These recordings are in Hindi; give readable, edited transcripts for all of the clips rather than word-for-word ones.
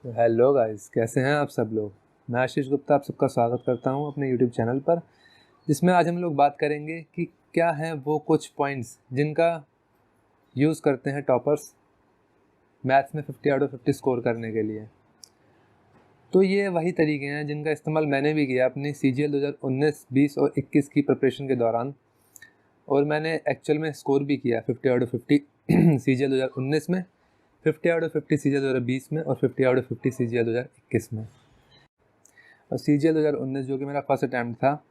तो हेलो गाइस, कैसे हैं आप सब लोग। मैं आशीष गुप्ता आप सबका स्वागत करता हूं अपने यूट्यूब चैनल पर, जिसमें आज हम लोग बात करेंगे कि क्या हैं वो कुछ पॉइंट्स जिनका यूज़ करते हैं टॉपर्स मैथ्स में 50 आउट ऑफ 50 स्कोर करने के लिए। तो ये वही तरीके हैं जिनका इस्तेमाल मैंने भी किया अपनी CGL 2019, 20 और 21 की प्रिपरेशन के दौरान, और मैंने एक्चुअल में स्कोर भी किया 50 आउट ऑफ 50 CGL 2019 में, 50 आउट ऑफ 50 CGL 2020 में और 50 आउट ऑफ 50 CGL 2021 में। और CGL 2019 जो कि मेरा फर्स्ट अटैम्प्ट था,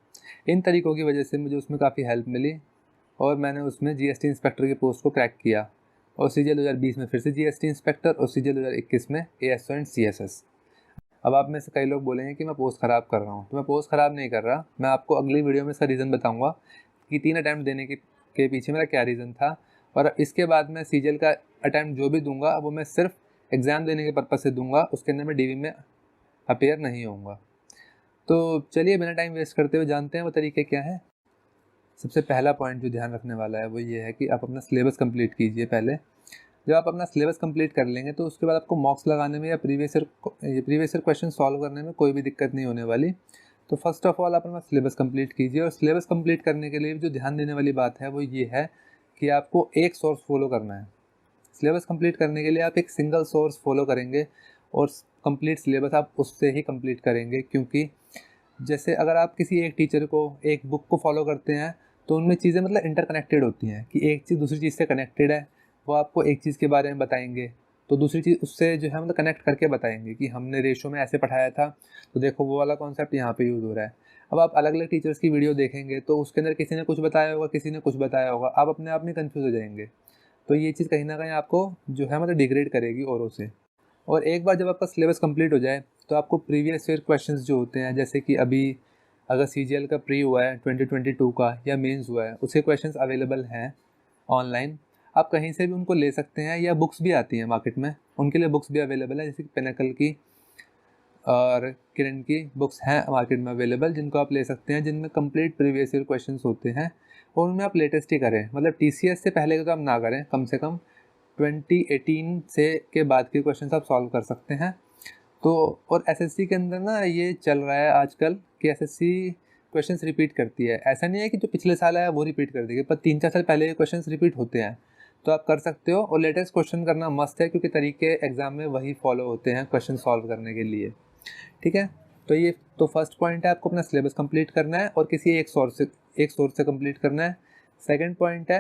इन तरीक़ों की वजह से मुझे उसमें काफ़ी हेल्प मिली और मैंने उसमें GST इंस्पेक्टर की पोस्ट को क्रैक किया। और CGL 2020 में फिर से GST इंस्पेक्टर और CGL 2021 में ASO एंड CSS। अब आप में से कई लोग बोलेंगे कि मैं पोस्ट ख़राब कर रहा हूँ, तो मैं पोस्ट ख़राब नहीं कर रहा। मैं आपको अगली वीडियो में इसका रीज़न बताऊँगा कि 3 अटैम्प्ट देने के पीछे मेरा क्या रीज़न था। और इसके बाद मैं CGL का अटैम्प्ट जो भी दूंगा वो मैं सिर्फ एग्ज़ाम देने के पर्पज़ से दूंगा, उसके अंदर मैं DV में अपीयर नहीं होऊंगा। तो चलिए बिना टाइम वेस्ट करते हुए जानते हैं वो तरीके क्या हैं। सबसे पहला पॉइंट जो ध्यान रखने वाला है वो ये है कि आप अपना सिलेबस कंप्लीट कीजिए। पहले जब आप अपना सिलेबस कंप्लीट कर लेंगे तो उसके बाद आपको मॉक्स लगाने में या प्रीवियस ईयर क्वेश्चन सॉल्व करने में कोई भी दिक्कत नहीं होने वाली। तो फर्स्ट ऑफ ऑल आप अपना सिलेबस कंप्लीट कीजिए, और सिलेबस कंप्लीट करने के लिए जो ध्यान देने वाली बात है वो ये है कि आपको एक सोर्स फॉलो करना है। सिलेबस कंप्लीट करने के लिए आप एक सिंगल सोर्स फॉलो करेंगे और कंप्लीट सिलेबस आप उससे ही कंप्लीट करेंगे, क्योंकि जैसे अगर आप किसी एक टीचर को, एक बुक को फॉलो करते हैं तो उनमें चीज़ें मतलब इंटरकनेक्टेड होती हैं कि एक चीज़ दूसरी चीज़ से कनेक्टेड है। वो आपको एक चीज़ के बारे में बताएंगे तो दूसरी चीज़ उससे जो है मतलब कनेक्ट करके बताएंगे कि हमने रेशो में ऐसे पढ़ाया था, तो देखो वो वाला कॉन्सेप्ट यहाँ पे यूज़ हो रहा है। अब आप अलग अलग टीचर्स की वीडियो देखेंगे तो उसके अंदर किसी ने कुछ बताया होगा, किसी ने कुछ बताया होगा, आप अपने आप में कन्फ्यूज़ हो जाएंगे। तो ये चीज़ कहीं ना कहीं आपको जो है मतलब डिग्रेड करेगी औरों से। और एक बार जब आपका सिलेबस कंप्लीट हो जाए तो आपको प्रीवियस ईयर क्वेश्चंस जो होते हैं, जैसे कि अभी अगर CGL का प्री हुआ है 2022 का या मेंस हुआ है, उसके क्वेश्चंस अवेलेबल हैं ऑनलाइन। आप कहीं से भी उनको ले सकते हैं, या बुक्स भी आती हैं मार्केट में, उनके लिए बुक्स भी अवेलेबल है, जैसे कि पिनाकल की और किरण की बुक्स हैं मार्केट में अवेलेबल, जिनको आप ले सकते हैं, जिनमें कंप्लीट प्रीवियस ईयर क्वेश्चंस होते हैं। और उनमें आप लेटेस्ट ही करें, मतलब TCS से पहले का तो आप ना करें, कम से कम 2018 से के बाद के क्वेश्चन आप सॉल्व कर सकते हैं। तो और SSC के अंदर ना ये चल रहा है आजकल कि SSC क्वेश्चंस रिपीट करती है। ऐसा नहीं है कि जो पिछले साल आया वो रिपीट कर देगी, पर 3-4 साल पहले के क्वेश्चंस रिपीट होते हैं, तो आप कर सकते हो। और लेटेस्ट क्वेश्चन करना मस्त है, क्योंकि तरीके एग्जाम में वही फॉलो होते हैं क्वेश्चन सॉल्व करने के लिए। ठीक है, तो ये तो फर्स्ट पॉइंट है, आपको अपना सिलेबस कंप्लीट करना है और किसी एक सोर्स से कंप्लीट करना है। सेकंड पॉइंट है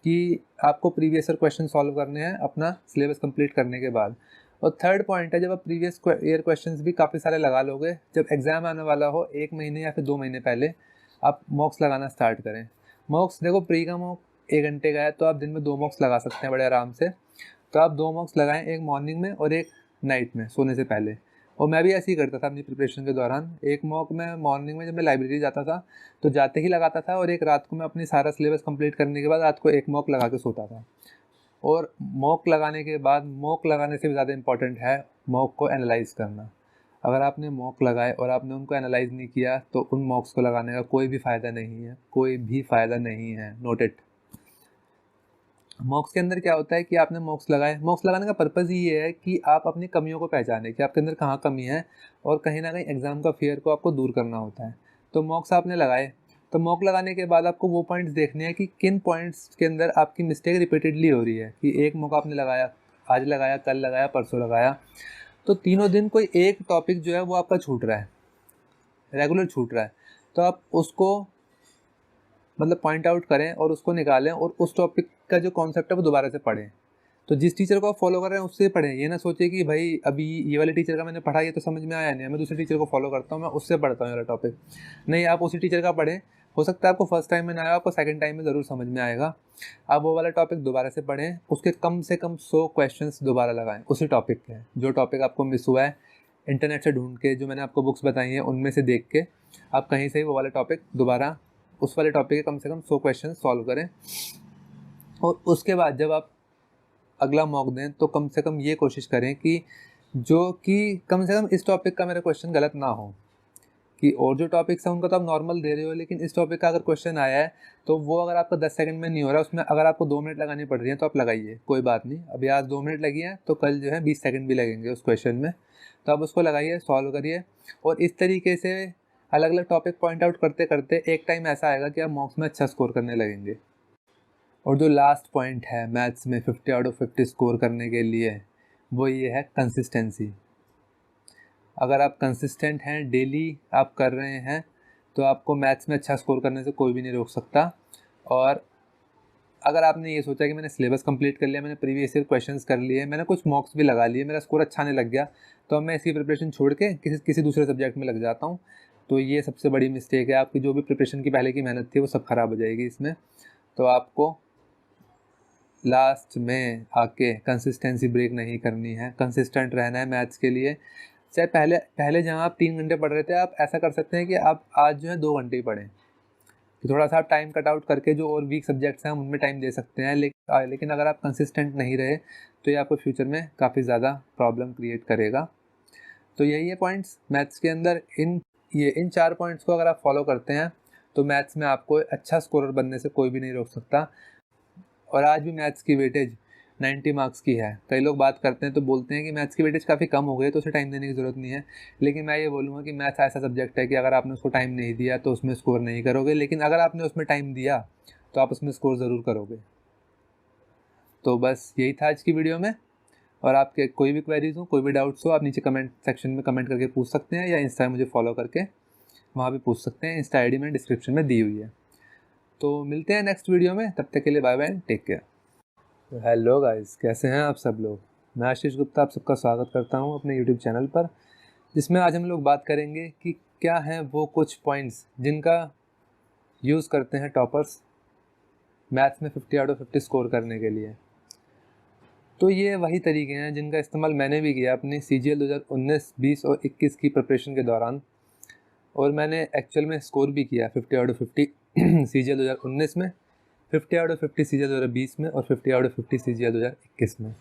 कि आपको प्रीवियस ईयर क्वेश्चन सॉल्व करने हैं अपना सिलेबस कंप्लीट करने के बाद। और थर्ड पॉइंट है, जब आप प्रीवियस ईयर क्वेश्चंस भी काफ़ी सारे लगा लोगे, जब एग्ज़ाम आने वाला हो 1 महीने या फिर 2 महीने पहले आप मॉक्स लगाना स्टार्ट करें। मॉक्स देखो, प्री का मॉक 1 घंटे का है, तो आप दिन में 2 मॉक्स लगा सकते हैं बड़े आराम से। तो आप 2 मॉक्स लगाएं, एक मॉर्निंग में और एक नाइट में सोने से पहले। और मैं भी ऐसे ही करता था अपनी प्रिपरेशन के दौरान। एक मॉक मैं मॉर्निंग में जब मैं लाइब्रेरी जाता था तो जाते ही लगाता था, और एक रात को मैं अपनी सारा सिलेबस कंप्लीट करने के बाद रात को एक मॉक लगा के सोता था। और मॉक लगाने के बाद, मॉक लगाने से भी ज़्यादा इम्पॉर्टेंट है मॉक को एनालाइज करना। अगर आपने मॉक लगाए और आपने उनको एनालाइज नहीं किया तो उन मॉक्स को लगाने का कोई भी फ़ायदा नहीं है, कोई भी फ़ायदा नहीं है। Note it. मॉक्स के अंदर क्या होता है कि आपने मॉक्स लगाए, मॉक्स लगाने का पर्पज़ ही ये है कि आप अपनी कमियों को पहचानें कि आपके अंदर कहाँ कमी है, और कहीं ना कहीं एग्ज़ाम का फियर को आपको दूर करना होता है। तो मॉक्स आपने लगाए, तो मॉक लगाने के बाद आपको वो पॉइंट्स देखने हैं कि किन पॉइंट्स के अंदर आपकी मिस्टेक रिपीटेडली हो रही है। कि एक मॉक आपने लगाया, आज लगाया, कल लगाया, परसों लगाया, तो तीनों दिन कोई एक टॉपिक जो है वो आपका छूट रहा है, रेगुलर छूट रहा है। तो आप उसको मतलब पॉइंट आउट करें और उसको निकालें, और उस टॉपिक का जो कॉन्सेप्ट है वो दोबारा से पढ़ें। तो जिस टीचर को आप फॉलो कर रहे हैं उससे पढ़ें। ये ना सोचिए कि भाई अभी ये वाले टीचर का मैंने पढ़ा, ये तो समझ में आया नहीं, मैं दूसरे टीचर को फॉलो करता हूँ, मैं उससे पढ़ता हूँ ये वाला टॉपिक। नहीं, आप उसी टीचर का पढ़ें। हो सकता है आपको फर्स्ट टाइम में ना आया, आपको सेकंड टाइम में ज़रूर समझ में आएगा। आप वो वाला टॉपिक दोबारा से पढ़ें, उसके कम से कम 100 क्वेश्चंस दोबारा लगाएं उसी टॉपिक के। जो टॉपिक आपको मिस हुआ है, इंटरनेट से ढूंढ के, जो मैंने आपको बुक्स बताई हैं उनमें से देख के, आप कहीं से ही वो वाला टॉपिक दोबारा, उस वाले टॉपिक के कम से कम 100 क्वेश्चन सॉल्व करें। और उसके बाद जब आप अगला मॉक दें तो कम से कम ये कोशिश करें कि जो कि कम से कम इस टॉपिक का मेरा क्वेश्चन गलत ना हो। कि और जो टॉपिक्स हैं उनको तो आप नॉर्मल दे रहे हो, लेकिन इस टॉपिक का अगर क्वेश्चन आया है तो वो अगर आपका 10 सेकंड में नहीं हो रहा, उसमें अगर आपको 2 मिनट लगानी पड़ रही है तो आप लगाइए, कोई बात नहीं। अभी आज 2 मिनट लगी हैं तो कल जो है 20 सेकंड भी लगेंगे उस क्वेश्चन में। तो आप उसको लगाइए, सॉल्व करिए, और इस तरीके से अलग अलग टॉपिक पॉइंट आउट करते करते एक टाइम ऐसा आएगा कि आप मॉक्स में अच्छा स्कोर करने लगेंगे। और जो लास्ट पॉइंट है मैथ्स में 50 आउट ऑफ 50 स्कोर करने के लिए, वो ये है कंसिस्टेंसी। अगर आप कंसिस्टेंट हैं, डेली आप कर रहे हैं, तो आपको मैथ्स में अच्छा स्कोर करने से कोई भी नहीं रोक सकता। और अगर आपने ये सोचा कि मैंने सिलेबस कंप्लीट कर लिया, मैंने प्रीवियस ईयर क्वेश्चंस कर लिए, मैंने कुछ मॉक्स भी लगा लिए, मेरा स्कोर अच्छा नहीं लग गया, तो अब मैं इसकी प्रिपरेशन छोड़ के किसी दूसरे सब्जेक्ट में लग जाता हूँ, तो ये सबसे बड़ी मिस्टेक है। आपकी जो भी प्रिपरेशन की पहले की मेहनत थी वो सब ख़राब हो जाएगी इसमें। तो आपको लास्ट में आके कंसिस्टेंसी ब्रेक नहीं करनी है, कंसिस्टेंट रहना है मैथ्स के लिए। चाहे पहले जहाँ आप 3 घंटे पढ़ रहे थे, आप ऐसा कर सकते हैं कि आप आज जो है 2 घंटे ही पढ़ें, कि थोड़ा सा आप टाइम कट आउट करके जो और वीक सब्जेक्ट्स हैं हम उनमें टाइम दे सकते हैं। लेकिन अगर आप कंसिस्टेंट नहीं रहे तो ये आपको फ्यूचर में काफ़ी ज़्यादा प्रॉब्लम क्रिएट करेगा। तो यही है पॉइंट्स मैथ्स के अंदर। इन 4 पॉइंट्स को अगर आप फॉलो करते हैं तो मैथ्स में आपको अच्छा स्कोरर बनने से कोई भी नहीं रोक सकता। और आज भी मैथ्स की वेटेज 90 मार्क्स की है। कई लोग बात करते हैं तो बोलते हैं कि मैथ्स की वेटेज काफ़ी कम हो गई, तो उसे टाइम देने की ज़रूरत नहीं है। लेकिन मैं ये बोलूँगा कि मैथ्स ऐसा सब्जेक्ट है कि अगर आपने उसको टाइम नहीं दिया तो उसमें स्कोर नहीं करोगे, लेकिन अगर आपने उसमें टाइम दिया तो आप उसमें स्कोर ज़रूर करोगे। तो बस यही था आज की वीडियो में। और आपके कोई भी क्वेरीज हो, कोई भी डाउट्स हो, आप नीचे कमेंट सेक्शन में कमेंट करके पूछ सकते हैं, या इंस्टा मुझे फॉलो करके वहाँ भी पूछ सकते हैं। इंस्टा ID मैंने डिस्क्रिप्शन में दी हुई है। तो मिलते हैं नेक्स्ट वीडियो में, तब तक के लिए बाय बाय, टेक केयर। तो हेलो गाइस, कैसे हैं आप सब लोग। मैं आशीष गुप्ता आप सबका स्वागत करता हूं अपने यूट्यूब चैनल पर, जिसमें आज हम लोग बात करेंगे कि क्या हैं वो कुछ पॉइंट्स जिनका यूज़ करते हैं टॉपर्स मैथ्स में 50 आउट ऑफ 50 स्कोर करने के लिए। तो ये वही तरीके हैं जिनका इस्तेमाल मैंने भी किया अपनी CGL 2019, 20 और 21 की प्रिपरेशन के दौरान, और मैंने एक्चुअल में स्कोर भी किया 50 आउट ऑफ 50 CGL 2019 में, 50 आउट ऑफ 50 CGL 2020 में, और 50 आउट ऑफ 50 CGL 2021 में।